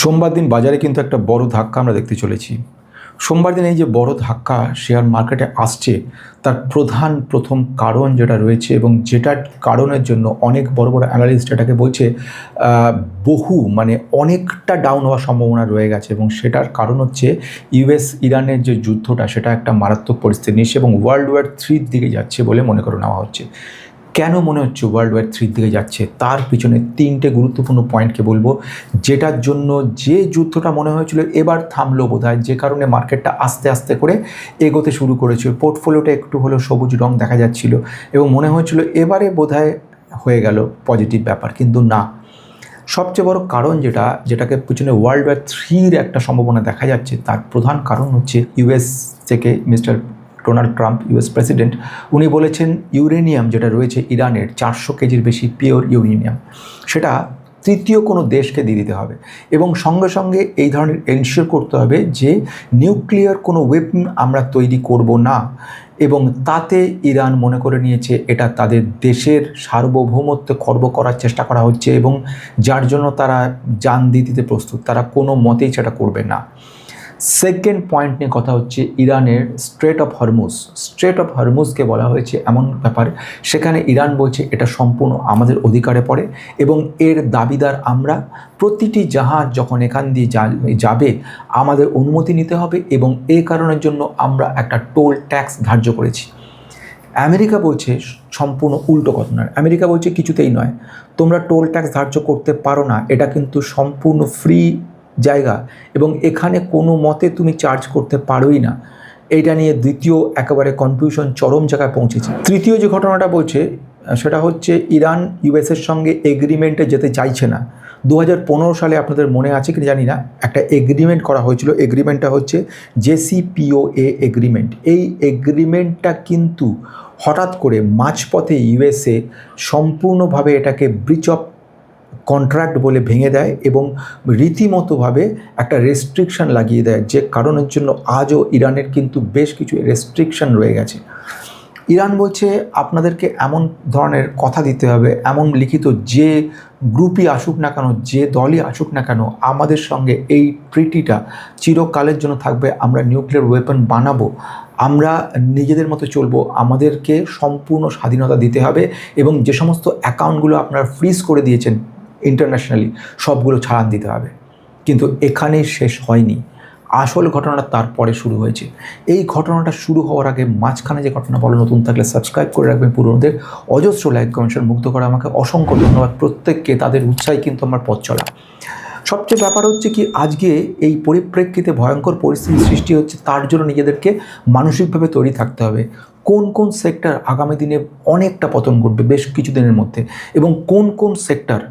সোমবার দিন বাজারে কিন্তু একটা বড় ধাক্কা আমরা দেখতে চলেছি। সোমবার দিন এই যে বড় ধাক্কা শেয়ার মার্কেটে আসছে, তার প্রথম কারণ যেটা রয়েছে এবং যেটার কারণের জন্য অনেক বড় বড় অ্যানালিস্ট এটাকে বলছে অনেকটা ডাউন হওয়ার সম্ভাবনা রয়ে গেছে, এবং সেটার কারণ হচ্ছে ইউএস ইরানের যে যুদ্ধটা সেটা একটা মারাত্মক পরিস্থিতি নিচ্ছে এবং ওয়ার্ল্ড ওয়ার 3-র দিকে যাচ্ছে বলে মনে করে নেওয়া হচ্ছে। কেন মনে হচ্ছে ওয়ার্ল্ড ওয়ার 3-র দিকে যাচ্ছে, তার পিছনে 3টে গুরুত্বপূর্ণ পয়েন্টকে বলবো, যেটার জন্য যে যুদ্ধটা মনে হয়েছিল এবার থামলো বোধহয়, যে কারণে মার্কেটটা আস্তে আস্তে করে এগোতে শুরু করেছে। পোর্টফোলিওটা একটু হলেও সবুজ রং দেখা যাচ্ছিল এবং মনে হয়েছিল এবারে বোধহয় হয়ে গেল পজিটিভ ব্যাপার, কিন্তু না। সবচেয়ে বড় কারণ যেটাকে পিছনে ওয়ার্ল্ড ওয়ার 3-র একটা সম্ভাবনা দেখা যাচ্ছে, তার প্রধান কারণ হচ্ছে ইউএস থেকে mister Donald Trump, US president, উনি বলেছেন ইউরেনিয়াম যেটা রয়েছে ইরানের 400 কেজির বেশি পিওর ইউরেনিয়াম, সেটা তৃতীয় কোনো দেশকে দিয়ে দিতে হবে এবং সঙ্গে সঙ্গে এই ধরনের এনশিওর করতে হবে যে নিউক্লিয়ার কোনো ওয়েপন আমরা তৈরি করব না, এবং তাতে ইরান মনে করে নিয়েছে এটা তাদের দেশের সার্বভৌমত্ব খর্ব করার চেষ্টা করা হচ্ছে এবং যার জন্য তারা জান দিতে প্রস্তুত, তারা কোনো মতেই সেটা করবে না। সেকেন্ড পয়েন্ট নিয়ে কথা হচ্ছে ইরানের স্ট্রেট অফ হরমুজকে বলা হয়েছে এমন ব্যাপার, সেখানে ইরান বলছে এটা সম্পূর্ণ আমাদের অধিকারে পড়ে এবং এর দাবিদার আমরা। প্রতিটি জাহাজ যখন এখান দিয়ে যাবে আমাদের অনুমতি নিতে হবে এবং এই কারণের জন্য আমরা একটা টোল ট্যাক্স ধার্য করেছি। আমেরিকা বলছে সম্পূর্ণ উল্টো ঘটনা। আমেরিকা বলছে কিছুতেই নয়, তোমরা টোল ট্যাক্স ধার্য করতে পারো না, এটা কিন্তু সম্পূর্ণ ফ্রি জায়গা এবং এখানে কোনো মতে তুমি চার্জ করতে পারোই না। এইটা নিয়ে দ্বিতীয় একেবারে কনফিউশন চরম জায়গায় পৌঁছেছে। তৃতীয় যে ঘটনাটা বলছে সেটা হচ্ছে ইরান ইউএসের সঙ্গে এগ্রিমেন্টে যেতে চাইছে না। 2015 সালে আপনাদের মনে আছে কি জানি না, একটা এগ্রিমেন্ট করা হয়েছিল। এগ্রিমেন্টটা হচ্ছে JCPOA এগ্রিমেন্ট। এই এগ্রিমেন্টটা কিন্তু হঠাৎ করে মাঝপথে ইউএসএ সম্পূর্ণভাবে এটাকে ব্রিচ অফ কন্ট্রাক্ট বলে ভেঙে দেয় এবং রীতিমতোভাবে একটা রেস্ট্রিকশন লাগিয়ে দেয়, যে কারণের জন্য আজও ইরানের কিন্তু বেশ কিছু রেস্ট্রিকশন রয়ে গেছে। ইরান বলছে আপনাদেরকে এমন ধরনের কথা দিতে হবে, এমন লিখিত, যে গ্রুপই আসুক না কেন, যে দলই আসুক না কেন, আমাদের সঙ্গে এই ট্রিটিটা চিরকালের জন্য থাকবে। আমরা নিউক্লিয়ার ওয়েপন বানাবো, আমরা নিজেদের মতো চলবো, আমাদেরকে সম্পূর্ণ স্বাধীনতা দিতে হবে এবং যে সমস্ত অ্যাকাউন্টগুলো আপনারা ফ্রিজ করে দিয়েছেন ইন্টারন্যাশনালি সবগুলো ছাড়ান দিতে হবে। কিন্তু এখানেই শেষ হয়নি, আসল ঘটনাটা তারপরে শুরু হয়েছে। এই ঘটনাটা শুরু হওয়ার আগে মাঝখানে যে ঘটনা বলো, নতুন থাকলে সাবস্ক্রাইব করে রাখবেন, পুরোনোদের অজস্র লাইক কমেন্ট মুগ্ধ করা আমাকে অসংখ্য ধন্যবাদ প্রত্যেককে, তাদের উৎসাহে কিন্তু আমার পথ চলা। সবচেয়ে ব্যাপার হচ্ছে কি, আজকে এই পরিপ্রেক্ষিতে ভয়ঙ্কর পরিস্থিতি সৃষ্টি হচ্ছে, তার জন্য নিজেদেরকে মানসিকভাবে তৈরি থাকতে হবে। কোন কোন সেক্টর আগামী দিনে অনেকটা পতন ঘটবে বেশ কিছুদিনের মধ্যে, এবং কোন কোন সেক্টর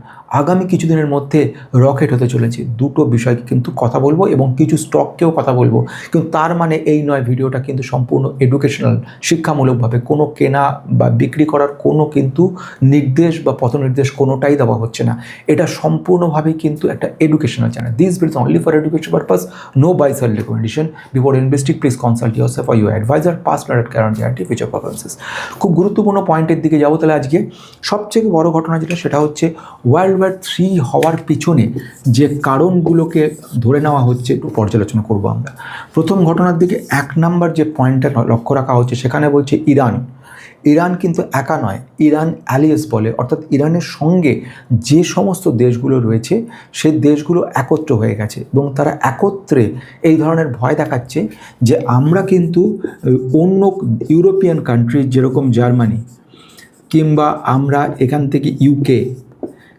আগামী কিছুদিনের মধ্যে রকেট হতে চলেছে, দুটো বিষয়কে কিন্তু কথা বলবো এবং কিছু স্টককেও কথা বলবো। কিন্তু তার মানে এই নয় ভিডিওটা কিন্তু সম্পূর্ণ এডুকেশনাল, শিক্ষামূলকভাবে কোনো কেনা বা বিক্রি করার কোনো কিন্তু নির্দেশ বা পথ নির্দেশ কোনোটাই দেওয়া হচ্ছে না। এটা সম্পূর্ণভাবেই কিন্তু একটা educational channel. This video only for education purpose, no buy sell recommendation. Before investing please consult yourself or your advisor. Past not guarantee future performances. খুব গুরুত্বপূর্ণ পয়েন্টের দিকে যাবো। তাহলে আজকে সবচেয়ে বড় ঘটনা যেটা, সেটা হচ্ছে ওয়ার্ল্ড ওয়ার 3 হওয়ার পিছনে যে কারণগুলোকে ধরে নেওয়া হচ্ছে একটু পর্যালোচনা করব আমরা। প্রথম ঘটনার দিকে 1 নাম্বার যে পয়েন্টটা লক্ষ্য রাখা হচ্ছে, সেখানে বলছে ইরান কিন্তু একা নয়, ইরান অ্যালিয়েস বলে, অর্থাৎ ইরানের সঙ্গে যে সমস্ত দেশগুলো রয়েছে সেই দেশগুলো একত্র হয়ে গেছে এবং তারা একত্রে এই ধরনের ভয় দেখাচ্ছে যে আমরা কিন্তু অন্য ইউরোপিয়ান কান্ট্রি যেরকম জার্মানি, কিংবা আমরা এখান থেকে ইউকে,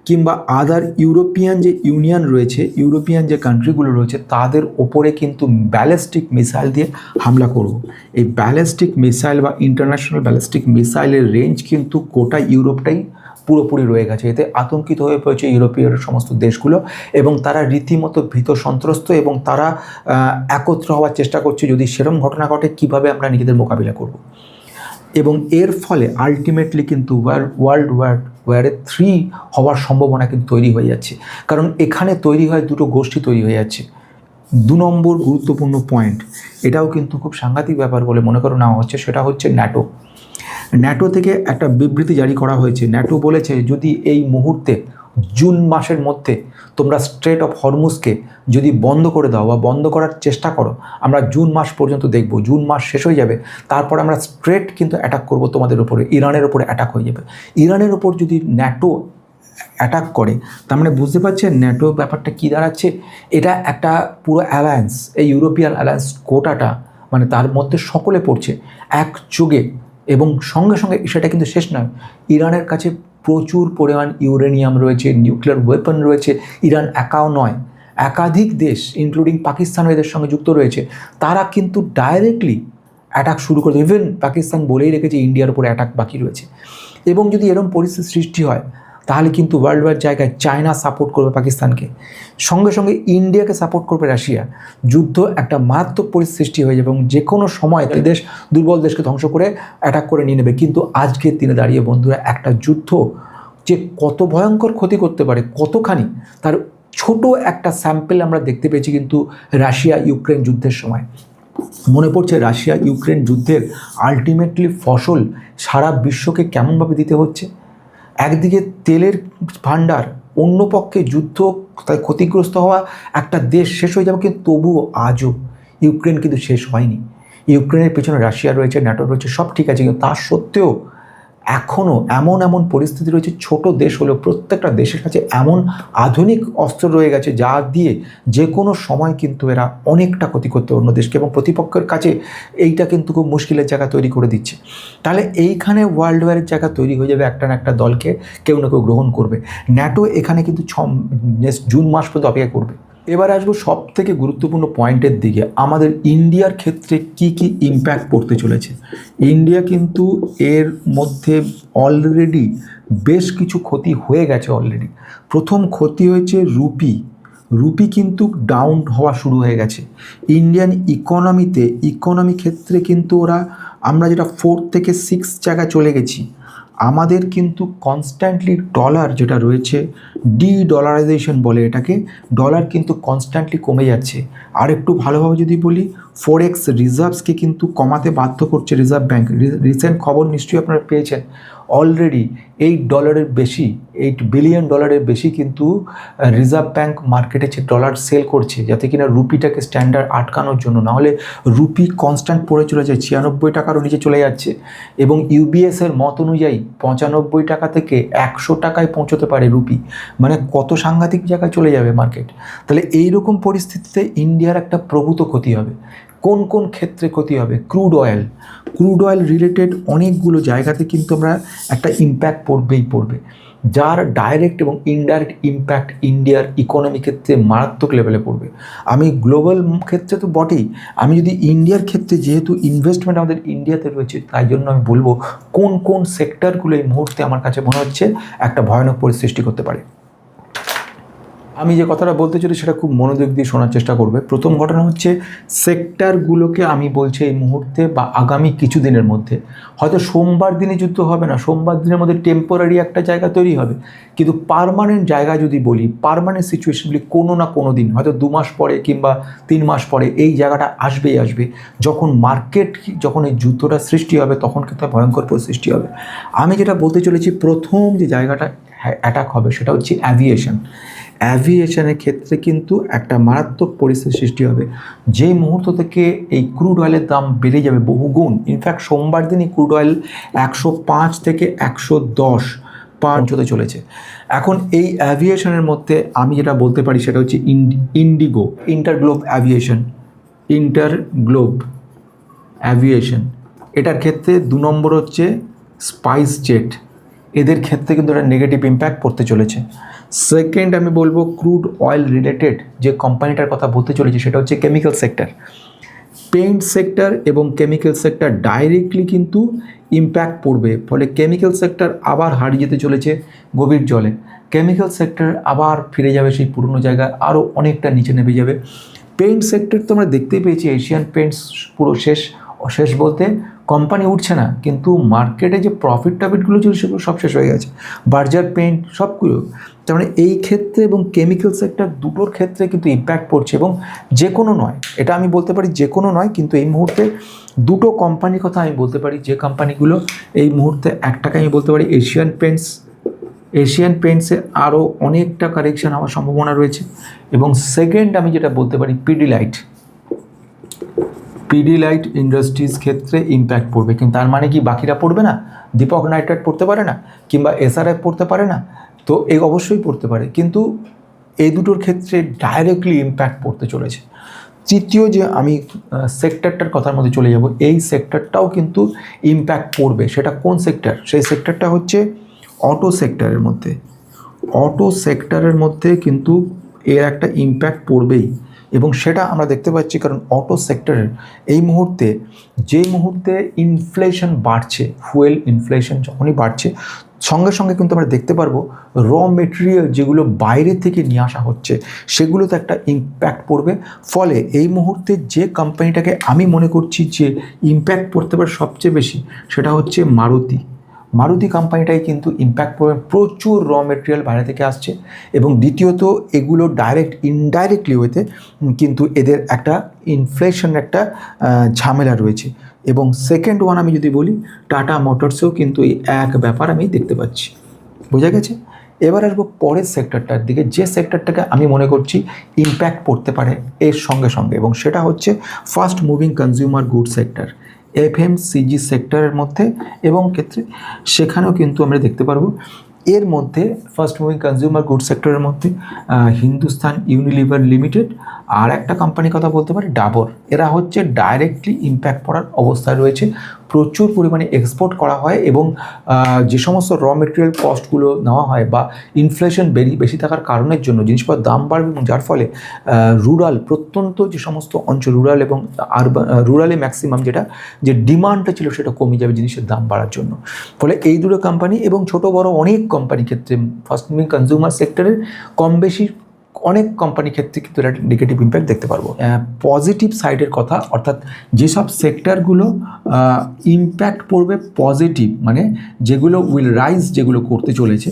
কিংবা আদার ইউরোপিয়ান যে ইউনিয়ন রয়েছে, ইউরোপিয়ান যে কান্ট্রিগুলো রয়েছে, তাদের ওপরে কিন্তু ব্যালিস্টিক মিসাইল দিয়ে হামলা করব। এই ব্যালিস্টিক মিসাইল বা ইন্টারন্যাশনাল ব্যালিস্টিক মিসাইলের রেঞ্জ কিন্তু গোটা ইউরোপটাই পুরোপুরি রয়ে গেছে। এতে আতঙ্কিত হয়ে পড়েছে ইউরোপীয় সমস্ত দেশগুলো এবং তারা রীতিমতো ভীত সন্ত্রস্ত এবং তারা একত্র হওয়ার চেষ্টা করছে, যদি সেরকম ঘটনা ঘটে কীভাবে আমরা নিজেদের মোকাবিলা করব। এবং এর ফলে আলটিমেটলি কিন্তু ওয়ার্ল্ড ওয়ার 3 হওয়ার সম্ভাবনা কিন্তু তৈরি হয়ে যাচ্ছে, কারণ এখানে তৈরি হয় দুটো গোষ্ঠী তৈরি হয়ে যাচ্ছে। 2 নম্বর গুরুত্বপূর্ণ পয়েন্ট, এটাও কিন্তু খুব সাংঘাতিক ব্যাপার বলে মনে করে নেওয়া হচ্ছে, সেটা হচ্ছে ন্যাটো থেকে একটা বিবৃতি জারি করা হয়েছে। ন্যাটো বলেছে যদি এই মুহূর্তে জুন মাসের মধ্যে তোমরা স্ট্রেট অফ হরমুজকে যদি বন্ধ করে দাও বা বন্ধ করার চেষ্টা করো, আমরা জুন মাস পর্যন্ত দেখব, জুন মাস শেষ হয়ে যাবে, তারপর আমরা স্ট্রেট কিন্তু অ্যাটাক করব তোমাদের উপরে, ইরানের উপরে অ্যাটাক হয়ে যাবে। ইরানের উপর যদি ন্যাটো অ্যাটাক করে, তার মানে বুঝতে পারছেন ন্যাটো ব্যাপারটা কী দাঁড়াচ্ছে। এটা একটা পুরো অ্যালায়েন্স, এই ইউরোপিয়ান অ্যালায়েন্স কোটাটা মানে তার মধ্যে সকলে পড়ছে একযোগে, এবং সঙ্গে সঙ্গে সেটা কিন্তু শেষ নয়, ইরানের কাছে প্রচুর পরিমাণ ইউরেনিয়াম রয়েছে, নিউক্লিয়ার ওয়েপন রয়েছে। ইরান একাও নয়, একাধিক দেশ ইনক্লুডিং পাকিস্তানও এদের সঙ্গে যুক্ত রয়েছে। তারা কিন্তু ডাইরেক্টলি অ্যাটাক শুরু করে, ইভেন পাকিস্তান বলেই রেখেছে ইন্ডিয়ার উপরে অ্যাটাক বাকি রয়েছে। এবং যদি এরকম পরিস্থিতি সৃষ্টি হয়, তাহলে কিন্তু ওয়ার্ল্ড ওয়ার জায়গায় চায়না সাপোর্ট করবে পাকিস্তানকে, সঙ্গে সঙ্গে ইন্ডিয়াকে সাপোর্ট করবে রাশিয়া। যুদ্ধ একটা মারাত্মক পরিস্থিতি সৃষ্টি হয়ে যাবে এবং যে কোনো সময় দেশ দুর্বল দেশকে ধ্বংস করে অ্যাটাক করে নিয়ে নেবে। কিন্তু আজকের দিনে দাঁড়িয়ে বন্ধুরা, একটা যুদ্ধ যে কত ভয়ঙ্কর ক্ষতি করতে পারে, কতখানি, তার ছোট একটা স্যাম্পল আমরা দেখতে পেয়েছি কিন্তু রাশিয়া ইউক্রেন যুদ্ধের সময়। মনে পড়ছে রাশিয়া ইউক্রেন যুদ্ধের আলটিমেটলি ফসল সারা বিশ্বকে কেমনভাবে দিতে হচ্ছে। একদিকে তেলের ভাণ্ডার, অন্য পক্ষে যুদ্ধ, তাই ক্ষতিগ্রস্ত হওয়া একটা দেশ শেষ হয়ে যাবে, কিন্তু তবুও আজও ইউক্রেন কিন্তু শেষ হয়নি। ইউক্রেনের পেছনে রাশিয়া রয়েছে, ন্যাটো রয়েছে, সব ঠিক আছে, কিন্তু তা সত্ত্বেও এখনও এমন পরিস্থিতি রয়েছে, ছোট দেশ হলেও প্রত্যেকটা দেশের কাছে এমন আধুনিক অস্ত্র রয়ে গেছে যা দিয়ে যে কোনো সময় কিন্তু এরা অনেকটা ক্ষতি করতে অন্য দেশকে, এবং প্রতিপক্ষের কাছে এইটা কিন্তু খুব মুশকিলের জায়গা তৈরি করে দিচ্ছে। তাহলে এইখানে ওয়ার্ল্ড ওয়ারের জায়গা তৈরি হয়ে যাবে, একটা না একটা দলকে কেউ না কেউ গ্রহণ করবে। ন্যাটো এখানে কিন্তু জুন মাস পর্যন্ত অপেক্ষা করবে। এবার আসবো সব থেকে গুরুত্বপূর্ণ পয়েন্টের দিকে, আমাদের ইন্ডিয়ার ক্ষেত্রে কি কি ইম্প্যাক্ট পড়তে চলেছে। ইন্ডিয়া কিন্তু এর মধ্যে অলরেডি বেশ কিছু ক্ষতি হয়ে গেছে অলরেডি। প্রথম ক্ষতি হয়েছে রুপি কিন্তু ডাউন হওয়া শুরু হয়ে গেছে। ইন্ডিয়ান ইকোনমি ক্ষেত্রে কিন্তু আমরা যেটা 4 থেকে 6 জায়গায় চলে গেছি। আমাদের কিন্তু কনস্ট্যান্টলি ডলার যেটা রয়েছে, ডলারাইজেশন বলে এটাকে, ডলার কিন্তু কনস্ট্যান্টলি কমে যাচ্ছে। আর একটু ভালোভাবে যদি বলি, ফরেক্স রিজার্ভসকে কিন্তু কমাতে বাধ্য করছে রিজার্ভ ব্যাঙ্ক। রিসেন্ট খবর নিশ্চয়ই আপনারা পেয়েছেন, অলরেডি $8 বিলিয়ন বেশি কিন্তু রিজার্ভ ব্যাঙ্ক মার্কেটে ডলার সেল করছে, যাতে কিনা রুপিটাকে স্ট্যান্ডার্ড আটকানোর জন্য। নাহলে রুপি কনস্ট্যান্ট পড়ে চলে যায়, 96 টাকারও নিচে চলে যাচ্ছে। এবং ইউবিএসের মত অনুযায়ী 95 টাকা থেকে 100 টাকায় পৌঁছতে পারে রুপি, মানে কত সাংঘাতিক জায়গায় চলে যাবে মার্কেট। তাহলে এইরকম পরিস্থিতিতে ইন্ডিয়ার একটা প্রভূত ক্ষতি হবে। কোন কোন ক্ষেত্রে ক্ষতি হবে? ক্রুড অয়েল রিলেটেড অনেকগুলো জায়গাতে কিন্তু আমরা একটা ইম্প্যাক্ট পড়বে, যার ডাইরেক্ট এবং ইনডাইরেক্ট ইম্প্যাক্ট ইন্ডিয়ার ইকোনমি ক্ষেত্রে মারাত্মক লেভেলে পড়বে। আমি গ্লোবাল ক্ষেত্রে তো বটেই, আমি যদি ইন্ডিয়ার ক্ষেত্রে, যেহেতু ইনভেস্টমেন্ট আমাদের ইন্ডিয়াতে রয়েছে, তাই জন্য আমি বলবো কোন কোন সেক্টরগুলো এই মুহূর্তে আমার কাছে মনে হচ্ছে একটা ভয়ানক পরিস্থিতি সৃষ্টি করতে পারে। আমি যে কথাটা বলতে চাই সেটা খুব মনোযোগ দিয়ে শোনার চেষ্টা করবে। প্রথম ঘটনা হচ্ছে, সেক্টরগুলোকে আমি বলছি এই মুহূর্তে বা আগামী কিছু দিনের মধ্যে, হয়তো সোমবার দিনে যুদ্ধ হবে না, সোমবার দিনের মধ্যে টেম্পোরারি একটা জায়গা তৈরি হবে, কিন্তু পার্মানেন্ট জায়গা যদি বলি, পার্মানেন্ট সিচুয়েশনগুলি কোনো না কোনো দিন, হয়তো 2 মাস পরে কিংবা 3 মাস পরে এই জায়গাটা আসবে। যখন এই যুদ্ধটা সৃষ্টি হবে, তখন কিন্তু ভয়ঙ্কর পরিস্থিতি হবে। আমি যেটা বলতে চলেছি, প্রথম যে জায়গাটা অ্যাটাক হবে সেটা হচ্ছে অ্যাভিয়েশনের ক্ষেত্রে কিন্তু একটা মারাত্মক পরিস্থিতির সৃষ্টি হবে। যেই মুহূর্ত থেকে এই ক্রুড অয়েলের দাম বেড়ে যাবে বহুগুণ, ইনফ্যাক্ট সোমবার দিনই ক্রুড অয়েল 105 থেকে 110 পৌঁছতে চলেছে। এখন এই অ্যাভিয়েশনের মধ্যে আমি যেটা বলতে পারি সেটা হচ্ছে ইন্ডিগো, ইন্টারগ্লোব অ্যাভিয়েশন। এটার ক্ষেত্রে 2 নম্বর হচ্ছে স্পাইস জেট, এদের ক্ষেত্রে কিন্তু একটা নেগেটিভ ইম্প্যাক্ট পড়তে চলেছে। সেকেন্ড আমি বলবো ক্রুড অয়েল রিলেটেড যে কোম্পানিটার কথা বলতে চলেছি সেটা হচ্ছে কেমিক্যাল সেক্টর। পেইন্ট সেক্টর এবং কেমিক্যাল সেক্টর ডাইরেক্টলি কিন্তু ইম্প্যাক্ট পড়বে, ফলে কেমিক্যাল সেক্টর আবার হারিয়ে যেতে চলেছে গভীর জলে। কেমিক্যাল সেক্টর আবার ফিরে যাবে সেই পুরনো জায়গায়, আরও অনেকটা নিচে নেমে যাবে। পেইন্ট সেক্টর তো আমরা দেখতেই পেয়েছি, এশিয়ান পেইন্টস পুরো শেষ বলতে কোম্পানি উঠছে না, কিন্তু মার্কেটে যে প্রফিটগুলো ছিল সেগুলো সব শেষ হয়ে গেছে, বার্জার পেইন্ট সবগুলো। তার মানে এই ক্ষেত্রে এবং কেমিক্যাল সেক্টর দুটোর ক্ষেত্রে কিন্তু ইম্প্যাক্ট পড়ছে, এবং যে কোনো নয়, এটা আমি বলতে পারি যে কোনো নয়, কিন্তু এই মুহূর্তে দুটো কোম্পানির কথা আমি বলতে পারি যে কোম্পানিগুলো এই মুহূর্তে, একটাকে আমি বলতে পারি এশিয়ান পেইন্টস এশিয়ান পেইন্টসে আরও অনেকটা কারেকশন হওয়ার সম্ভাবনা রয়েছে। এবং সেকেন্ড আমি যেটা বলতে পারি, পিডিলাইট ইন্ডাস্ট্রিজ ক্ষেত্রে ইম্প্যাক্ট পড়বে, কিন্তু তার মানে কি বাকিরা পড়বে না? দীপক নাইট্রাইট পড়তে পারে না, কিংবা এসআরএফ পড়তে পারে না? তো এই অবশ্যই পড়তে পারে, কিন্তু এই দুটোর ক্ষেত্রে ডাইরেক্টলি ইম্প্যাক্ট পড়তে চলেছে। তৃতীয় যে আমি সেক্টরটার কথার মধ্যে চলে যাব, এই সেক্টরটাও কিন্তু ইম্প্যাক্ট পড়বে। সেটা কোন সেক্টর? সেই সেক্টরটা হচ্ছে অটো সেক্টরের মধ্যে। অটো সেক্টরের মধ্যে কিন্তু এর একটা ইম্প্যাক্ট পড়বেই, এবং সেটা আমরা দেখতে পাচ্ছি, কারণ অটো সেক্টরের এই মুহূর্তে যে মুহূর্তে ইনফ্লেশন বাড়ছে, ফুয়েল ইনফ্লেশন যখনই বাড়ছে, সঙ্গে সঙ্গে কিন্তু আমরা দেখতে পারবো র মেটেরিয়াল যেগুলো বাইরে থেকে নিয়ে আসা হচ্ছে সেগুলোতে একটা ইম্প্যাক্ট পড়বে। ফলে এই মুহূর্তে যে কোম্পানিটাকে আমি মনে করছি যে ইম্প্যাক্ট পড়তে পারে সবচেয়ে বেশি, সেটা হচ্ছে মারুতি কোম্পানিটাই কিন্তু ইম্প্যাক্ট পড়বে। প্রচুর র মেটেরিয়াল বাইরে থেকে আসছে, এবং দ্বিতীয়ত এগুলো ডাইরেক্ট ইনডাইরেক্টলি ওয়েতে কিন্তু এদের একটা ইনফ্লেশন একটা ঝামেলা রয়েছে। এবং সেকেন্ড ওয়ান আমি যদি বলি, টাটা মোটরসেও কিন্তু এই এক ব্যাপার আমি দেখতে পাচ্ছি। বোঝা গেছে? এবার আসবো পরের সেক্টরটার দিকে, যে সেক্টরটাকে আমি মনে করছি ইম্প্যাক্ট পড়তে পারে এর সঙ্গে সঙ্গে, এবং সেটা হচ্ছে fast moving consumer good sector, FMCG সেক্টরের মধ্যে। এবং ক্ষেত্রে সেখানেও কিন্তু আমরা দেখতে পারবো এর মধ্যে ফাস্ট মুভিং কনজিউমার গুড সেক্টরের মধ্যে হিন্দুস্তান ইউনিলিভার লিমিটেড, আর একটা কোম্পানির কথা বলতে পারি ডাবর। এরা হচ্ছে ডাইরেক্টলি ইম্প্যাক্ট পড়ার অবস্থায় রয়েছে। প্রচুর পরিমাণে এক্সপোর্ট করা হয়, এবং যে সমস্ত র মেটেরিয়াল কস্টগুলো নেওয়া হয় বা ইনফ্লেশন বেশি থাকার কারণের জন্য জিনিসপত্রের দাম বাড়বে, এবং যার ফলে রুরাল প্রত্যন্ত যে সমস্ত অঞ্চল, রুরাল এবং রুরালে ম্যাক্সিমাম যে ডিমান্ডটা ছিল সেটা কমে যাবে জিনিসের দাম বাড়ার জন্য। ফলে এই দুটো কোম্পানি এবং ছোট বড় অনেক কোম্পানির ক্ষেত্রে ফাস্ট মুভিং কনজিউমার সেক্টরের কম বেশি অনেক কোম্পানির ক্ষেত্রে কিন্তু একটা নেগেটিভ ইম্প্যাক্ট দেখতে পারবো। পজিটিভ সাইডের কথা, অর্থাৎ যেসব সেক্টরগুলো ইম্প্যাক্ট পড়বে পজিটিভ, মানে যেগুলো উইল রাইজ, যেগুলো করতে চলেছে,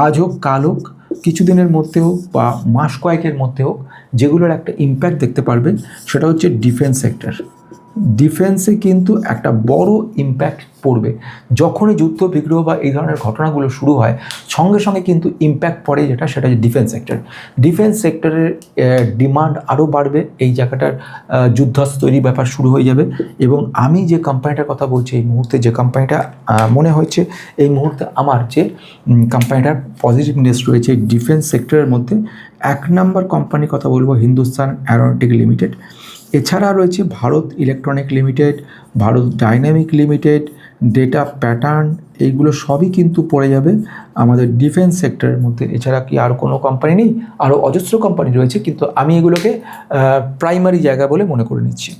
আজ হোক কাল হোক, কিছুদিনের মধ্যে হোক বা মাস কয়েকের মধ্যে হোক, যেগুলোর একটা ইম্প্যাক্ট দেখতে পারবেন, সেটা হচ্ছে ডিফেন্স সেক্টর। ডিফেন্সে কিন্তু একটা বড় ইম্প্যাক্ট পড়বে। যখনই যুদ্ধ বিগ্রহ বা এই ধরনের ঘটনাগুলো শুরু হয়, সঙ্গে সঙ্গে কিন্তু ইম্প্যাক্ট পড়ে, সেটা হচ্ছে ডিফেন্স সেক্টর। ডিফেন্স সেক্টরের ডিমান্ড আরও বাড়বে, এই জায়গাটার যুদ্ধাস্ত্র তৈরির ব্যাপার শুরু হয়ে যাবে। এবং আমি যে কোম্পানিটার কথা বলছি এই মুহূর্তে, যে কোম্পানিটা মনে হচ্ছে এই মুহূর্তে আমার যে কোম্পানিটার পজিটিভনেস রয়েছে ডিফেন্স সেক্টরের মধ্যে, এক নম্বর কোম্পানির কথা বলবো হিন্দুস্তান অ্যারোনটিক লিমিটেড। এছাড়া রয়েছে Bharat electronic limited, Bharat dynamic limited, data pattern, এইগুলো সবই কিন্তু পড়ে যাবে আমাদের ডিফেন্স সেক্টরের মধ্যে। এছাড়া কি আর কোনো কোম্পানি নেই? আরও অজস্র কোম্পানি রয়েছে, কিন্তু আমি এগুলোকে প্রাইমারি জায়গা বলে মনে করে নিচ্ছি।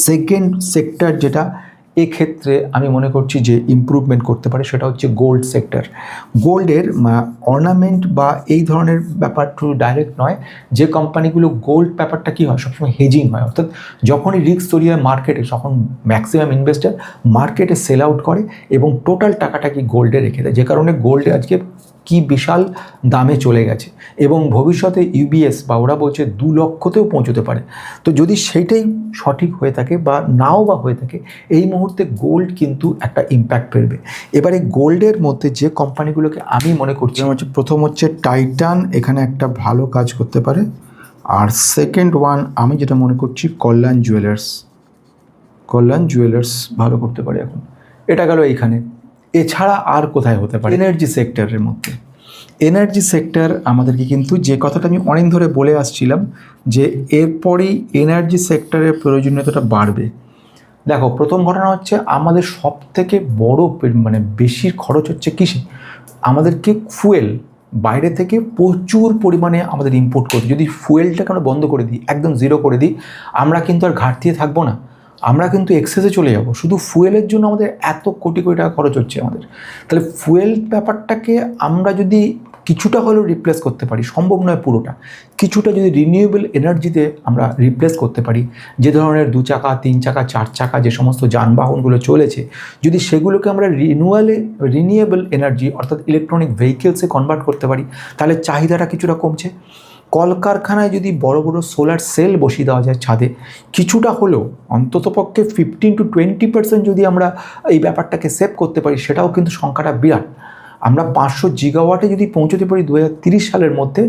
সেকেন্ড সেক্টর যেটা এক্ষেত্রে আমি মনে করছি যে ইমপ্রুভমেন্ট করতে পারে, সেটা হচ্ছে গোল্ড সেক্টর। গোল্ডের অর্নামেন্ট বা এই ধরনের ব্যাপার ডাইরেক্ট নয়, যে কোম্পানিগুলো গোল্ড ব্যাপারটা কী হয়, সবসময় হেজিং হয়, অর্থাৎ যখনই রিস্ক তৈরি হয় মার্কেটে, তখন ম্যাক্সিমাম ইনভেস্টার মার্কেটে সেল আউট করে এবং টোটাল টাকাটা কি গোল্ডে রেখে দেয়, যে কারণে গোল্ডে আজকে কি বিশাল দামে চলে গেছে, এবং ভবিষ্যতে ইউবিএস বা ওরা বলছে 2 লক্ষতেও পৌঁছতে পারে। তো যদি সেইটাই সঠিক হয়ে থাকে বা নাও বা হয়ে থাকে, এই মুহূর্তে গোল্ড কিন্তু একটা ইম্প্যাক্ট ফেলবে। এবারে গোল্ডের মধ্যে যে কোম্পানিগুলোকে আমি মনে করছি, প্রথম হচ্ছে টাইটান, এখানে একটা ভালো কাজ করতে পারে। আর সেকেন্ড ওয়ান আমি যেটা মনে করছি কল্যাণ জুয়েলার্স ভালো করতে পারে এখন। এটা গেল এইখানে। এছাড়া আর কোথায় হতে পারে? এনার্জি সেক্টরের মধ্যে। এনার্জি সেক্টর আমাদেরকে কিন্তু, যে কথাটা আমি অনেক ধরে বলে আসছিলাম, যে এরপরেই এনার্জি সেক্টরের প্রয়োজনীয়তাটা বাড়বে। দেখো, প্রথম ঘটনা হচ্ছে আমাদের সবথেকে বড় বেশি খরচ হচ্ছে কিসে? আমাদেরকে ফুয়েল বাইরে থেকে প্রচুর পরিমাণে আমাদের ইম্পোর্ট করতে। যদি ফুয়েলটাকে আমরা বন্ধ করে দিই, একদম জিরো করে দিই, আমরা কিন্তু আর ঘাটতিতে থাকবো না, আমরা কিন্তু এক্সেসে চলে যাব। শুধু ফুয়েলের জন্য আমাদের এত কোটি কোটি টাকা খরচ হচ্ছে আমাদের। তাহলে ফুয়েল ব্যাপারটাকে আমরা যদি কিছুটা হলেও রিপ্লেস করতে পারি, সম্ভব নয় পুরোটা, কিছুটা যদি রিনিউয়েবল এনার্জিতে আমরা রিপ্লেস করতে পারি, যে ধরনের 2 চাকা 3 চাকা 4 চাকা যে সমস্ত যানবাহনগুলো চলেছে, যদি সেগুলোকে আমরা রিনিউয়েবল এনার্জি অর্থাৎ ইলেকট্রনিক ভেহিকেলসে কনভার্ট করতে পারি, তাহলে চাহিদাটা কিছুটা কমছে। কলকারখানায় যদি বড় বড় সোলার সেল বসিয়ে দেওয়া যায় ছাদে, কিছুটা হলেও অন্ততপক্ষে 15 to 20% যদি আমরা এই ব্যাপারটাকে সেভ করতে পারি, সেটাও কিন্তু সংখ্যাটা বিরাট। আমরা 500 জিগাওয়াটে যদি পৌঁছতে পারি 2030 সালের মধ্যে,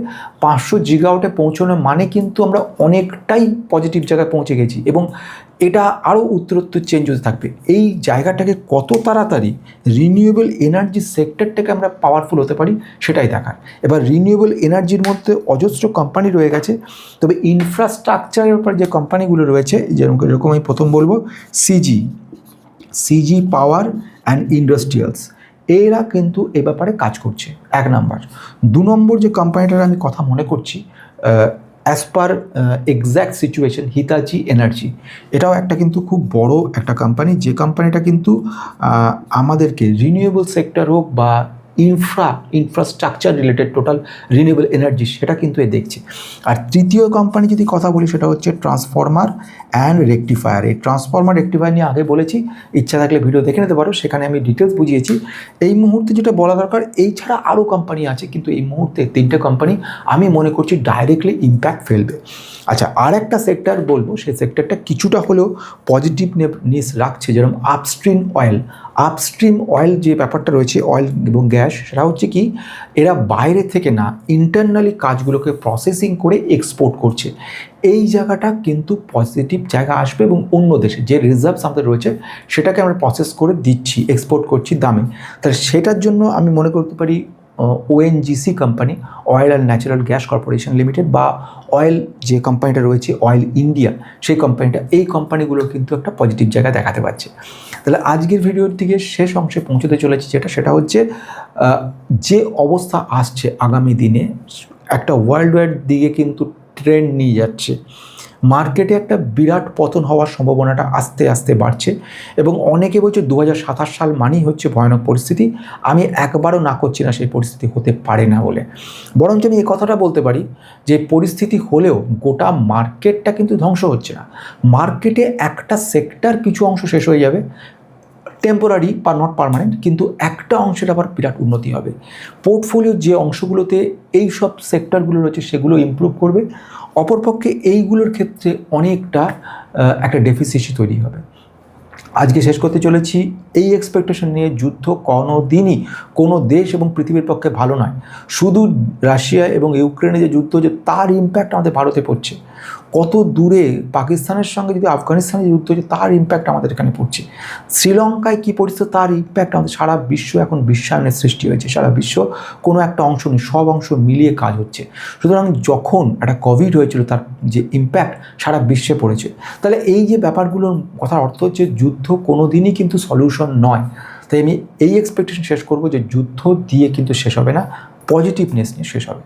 500 জিগাওয়াটে পৌঁছানো মানে কিন্তু আমরা অনেকটাই পজিটিভ জায়গায় পৌঁছে গেছি এবং এটা আরও উত্তরোত্তর চেঞ্জ হতে থাকবে। এই জায়গাটাকে কত তাড়াতাড়ি রিনিউয়েবল এনার্জি সেক্টরটাকে আমরা পাওয়ারফুল হতে পারি সেটাই দেখার। এবার রিনিউয়েবল এনার্জির মধ্যে অজস্র কোম্পানি রয়ে গেছে, তবে ইনফ্রাস্ট্রাকচারের উপর যে কোম্পানিগুলো রয়েছে যেরকম আমি প্রথম বলবো সিজি পাওয়ার অ্যান্ড ইন্ডাস্ট্রিয়ালস, এরা কিন্তু এ ব্যাপারে কাজ করছে, 1 নাম্বার। 2 নম্বর যে কোম্পানিটার আমি কথা মনে করছি as per exact situation, হিতাচি energy, এটাও একটা কিন্তু খুব বড় একটা কোম্পানি, যে কোম্পানিটা কিন্তু আমাদেরকে রিনিউয়েবল সেক্টর হোক বা infrastructure related total renewable energy সেটা কিন্তু এ দেখছে। আর তৃতীয় কোম্পানি যদি কথা বলি সেটা হচ্ছে ট্রান্সফরমার অ্যান্ড রেকটিফায়ার। এই ট্রান্সফরমার রেকটিফায়ার নিয়ে আগে বলেছি, ইচ্ছা থাকলে ভিডিও দেখে নিতে পারো, সেখানে আমি ডিটেলস বুঝিয়েছি। এই মুহূর্তে যেটা বলা দরকার, এই ছাড়া আরও কোম্পানি আছে, কিন্তু এই মুহূর্তে 3টে কোম্পানি আমি মনে করছি ডাইরেক্টলি ইম্প্যাক্ট ফেলবে। আচ্ছা, আর একটা সেক্টর বলবো, সেই সেক্টরটা কিছুটা হলেও পজিটিভনেস রাখছে, যেরকম আপস্ট্রিম অয়েল যে ব্যাপারটা রয়েছে, অয়েল এবং গ্যাস, সেটা হচ্ছে কি এরা বাইরে থেকে না ইন্টারনালি কাজগুলোকে প্রসেসিং করে এক্সপোর্ট করছে। এই জায়গাটা কিন্তু পজিটিভ জায়গা আসবে এবং অন্য দেশে যে রিজার্ভস আমাদের রয়েছে সেটাকে আমরা প্রসেস করে দিচ্ছি, এক্সপোর্ট করছি দামে। তাহলে সেটার জন্য আমি মনে করতে পারি ONGC company, oil and natural gas corporation limited, বা অয়েল যে কোম্পানিটা রয়েছে অয়েল ইন্ডিয়া, সেই কোম্পানিটা, এই কোম্পানিগুলোর কিন্তু একটা পজিটিভ জায়গা দেখাতে পারছে। তাহলে আজকের ভিডিওর দিকে শেষ অংশে পৌঁছতে চলেছি, সেটা হচ্ছে যে অবস্থা আসছে আগামী দিনে, একটা ওয়ার্ল্ড ওয়াইড দিকে কিন্তু ট্রেন্ড নিয়ে যাচ্ছে। মার্কেটে একটা বিরাট পতন হওয়ার সম্ভাবনাটা আস্তে আস্তে বাড়ছে এবং অনেকে বলছে 2027 সাল মানেই হচ্ছে ভয়ানক পরিস্থিতি। আমি একবারও না করছি না সেই পরিস্থিতি হতে পারে না বলে, বরঞ্চ আমি এই কথাটা বলতে পারি যে পরিস্থিতি হলেও গোটা মার্কেটটা কিন্তু ধ্বংস হচ্ছে না। মার্কেটে একটা সেক্টর কিছু অংশ শেষ হয়ে যাবে, টেম্পোরারি বা নট পার্মানেন্ট, কিন্তু একটা অংশের আবার বিরাট উন্নতি হবে। পোর্টফোলিওর যে অংশগুলোতে এই সব সেক্টরগুলো রয়েছে সেগুলো ইমপ্রুভ করবে, অপরপক্ষে এইগুলোর ক্ষেত্রে অনেকটা একটা ডেফিসিয়েন্সি তৈরি হবে। আজকে শেষ করতে চলেছি এই এক্সপেকটেশন নিয়ে, যুদ্ধ কোনোদিনই কোনো দেশ এবং পৃথিবীর পক্ষে ভালো নয়। শুধু রাশিয়া এবং ইউক্রেনে যে যুদ্ধ হচ্ছে তার ইম্প্যাক্ট আমাদের ভারতে পড়ছে, কত দূরে পাকিস্তানের সঙ্গে যদি আফগানিস্তানে যুদ্ধ হচ্ছে তার ইম্প্যাক্ট আমাদের এখানে পড়ছে, শ্রীলঙ্কায় কী পরিস্থিতি তার ইম্প্যাক্ট আমাদের, সারা বিশ্ব এখন বিশ্বায়নের সৃষ্টি হয়েছে, সারা বিশ্ব কোনো একটা অংশ নেই, সব অংশ মিলিয়ে কাজ হচ্ছে। সুতরাং যখন একটা কোভিড হয়েছিল তার যে ইম্প্যাক্ট সারা বিশ্বে পড়েছে। তাহলে এই যে ব্যাপারগুলোর কথার অর্থ হচ্ছে যুদ্ধ কোনো দিনই কিন্তু সলিউশন নয়। তাই আমি এই এক্সপেকটেশন শেষ করব যে যুদ্ধ দিয়ে কিন্তু শেষ হবে না, পজিটিভনেস নিয়ে শেষ হবে।